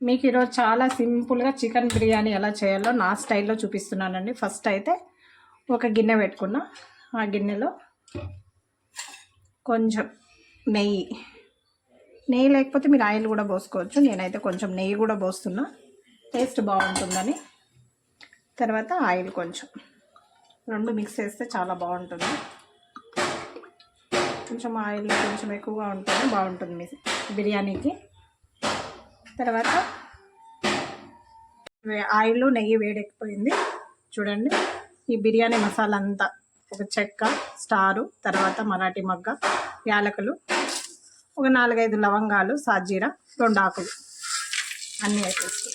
మీకు ఈరోజు చాలా సింపుల్గా చికెన్ బిర్యానీ ఎలా చేయాలో నా స్టైల్లో చూపిస్తున్నానండి. ఫస్ట్ అయితే ఒక గిన్నె పెట్టుకున్నా. ఆ గిన్నెలో కొంచెం నెయ్యి లేకపోతే మీరు ఆయిల్ కూడా పోసుకోవచ్చు. నేనైతే కొంచెం నెయ్యి కూడా పోస్తున్నా, టేస్ట్ బాగుంటుందని. తర్వాత ఆయిల్ కొంచెం, రెండు మిక్స్ చేస్తే చాలా బాగుంటుంది. కొంచెం ఆయిల్ కొంచెం ఎక్కువగా ఉంటుంది, బాగుంటుంది మీ బిర్యానీకి. తర్వాత ఆయిల్ నెయ్యి వేడెక్కిపోయింది చూడండి. ఈ బిర్యానీ మసాలా అంతా, ఒక చెక్క, స్టారు, తర్వాత మరాఠీ మొగ్గ, యాలకులు, ఒక 4-5 లవంగాలు, సాజీరా, 2 ఆకులు అన్నీ వేసేస్తాం.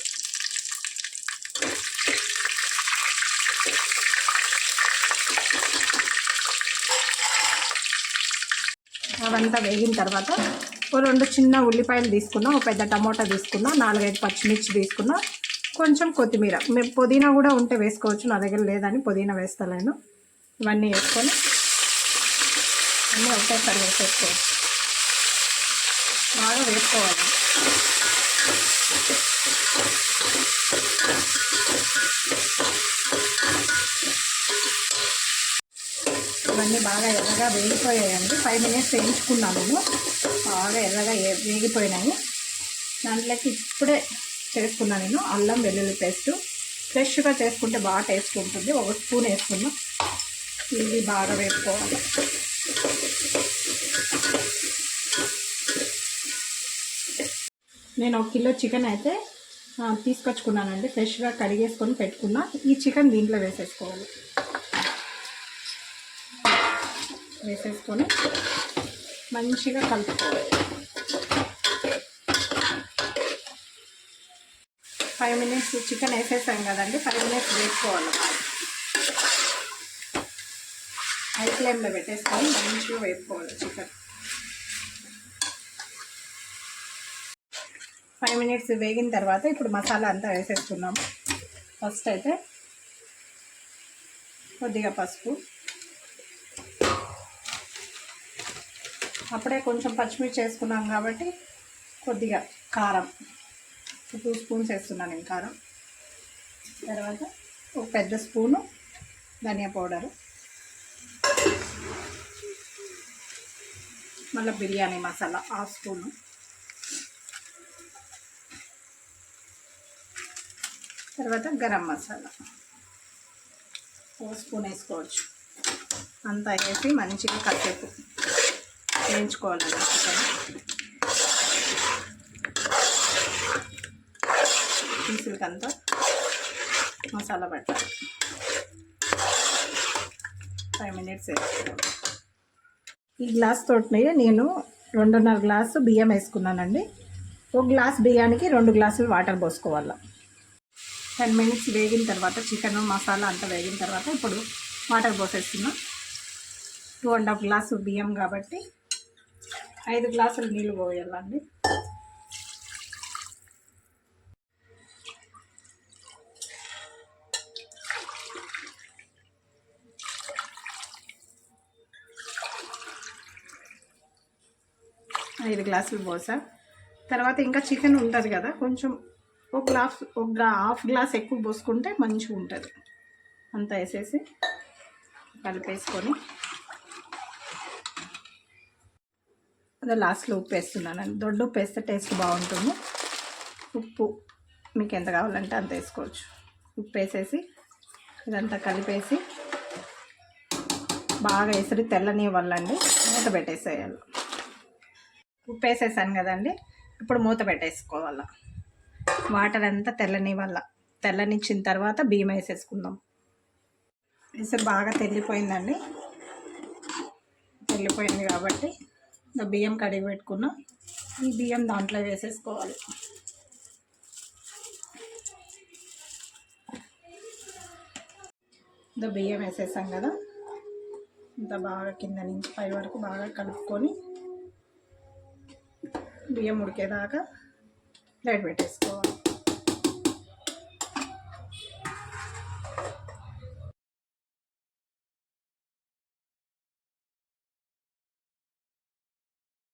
అవంతా వేగిన తర్వాత ఓ 2 చిన్న ఉల్లిపాయలు తీసుకున్నా, ఒక పెద్ద టమోటా తీసుకున్నా, 4-5 పచ్చిమిర్చి తీసుకున్నా, కొంచెం కొత్తిమీర. మేము పుదీనా కూడా ఉంటే వేసుకోవచ్చు, నా దగ్గర లేదని పుదీనా వేస్తాను నేను. ఇవన్నీ వేసుకొని అన్నీ ఒకేసారి వేసేసుకోవచ్చు. బాగా వేసుకోవాలి. ఇవన్నీ బాగా ఎర్రగా వేగిపోయాయండి. 5 మినిట్స్ వేయించుకున్నాను నేను. బాగా ఎర్రగా వేగిపోయినాయి. దాంట్లోకి ఇప్పుడే చేసుకున్నాను నేను అల్లం వెల్లుల్లి పేస్టు. ఫ్రెష్గా చేసుకుంటే బాగా టేస్ట్ ఉంటుంది. 1 స్పూన్ వేసుకున్నాం. ఇది బాగా వేసుకోవాలి. నేను 1 కిలో చికెన్ అయితే తీసుకొచ్చుకున్నానండి. ఫ్రెష్గా కడిగేసుకొని పెట్టుకున్నా. ఈ చికెన్ దీంట్లో వేసేసుకోవాలి. వేసేసుకొని మంచిగా కలుపుకోవాలి. 5 మినిట్స్ చికెన్ వేసేసాం కదండి, 5 మినిట్స్ వేసుకోవాలి. హై ఫ్లేమ్లో పెట్టేసుకొని మంచిగా వేసుకోవాలి చికెన్. 5 మినిట్స్ వేగిన తర్వాత ఇప్పుడు మసాలా అంతా వేసేసుకున్నాము. ఫస్ట్ అయితే కొద్దిగా పసుపు, అప్పుడే కొంచెం పచ్చిమిర్చి వేసుకున్నాం కాబట్టి కొద్దిగా కారం, 2 స్పూన్స్ వేస్తున్నాను నేను కారం. తర్వాత ఒక పెద్ద స్పూను ధనియా పౌడరు, మళ్ళీ బిర్యానీ మసాలా 1/2 స్పూను, తర్వాత గరం మసాలా 1 స్పూన్ వేసుకోవచ్చు. అంతా వేసి మంచిగా కాసేపు వేయించుకోవాలండి చికెన్. పీసులకంతా మసాలా పెట్టాలి. 5 మినిట్స్ వేసుకోవాలి. ఈ గ్లాస్ తోటి నేను 2.5 గ్లాసు బియ్యం వేసుకున్నానండి. 1 గ్లాస్ బియ్యానికి 2 గ్లాసులు వాటర్ పోసుకోవాలి. 10 మినిట్స్ వేగిన తర్వాత చికెన్ మసాలా అంతా వేగిన తర్వాత ఇప్పుడు వాటర్ పోసేస్తున్నా. 2.5 గ్లాసు బియ్యం కాబట్టి 5 గ్లాసులు నీళ్ళు పోయాలండి. ఐదు గ్లాసులు పోసా. తర్వాత ఇంకా చికెన్ ఉంటుంది కదా, కొంచెం 1 గ్లాస్ ఎక్కువ పోసుకుంటే మంచిగా ఉంటుంది. అంతా వేసేసి కలిపేసుకొని అదే లాస్ట్లో ఉప్పు వేస్తున్నాను. దొడ్డు ఉప్పు వేస్తే టేస్ట్ బాగుంటుంది. ఉప్పు మీకు ఎంత కావాలంటే అంత వేసుకోవచ్చు. ఉప్పు వేసేసి ఇదంతా కలిపేసి బాగా ఎసరి తెల్లనివ్వాలండి. మూత పెట్టేసేయాలి. ఉప్పు వేసేసాను కదండి, ఇప్పుడు మూత పెట్టేసుకోవాలి. వాటర్ అంతా తెల్లనిచ్చిన తర్వాత బియ్యం వేసేసుకుందాం. వేసి బాగా తెల్లిపోయిందండి. తెల్లిపోయింది కాబట్టి బియ్యం కడిగి పెట్టుకున్నా. ఈ బియ్యం దాంట్లో వేసేసుకోవాలి. బియ్యం వేసేసాం కదా, ఇంత బాగా కింద నుంచి పై వరకు బాగా కలుపుకొని బియ్యం ఉడికేదాకా ప్లేట్ పెట్టేసుకోవాలి.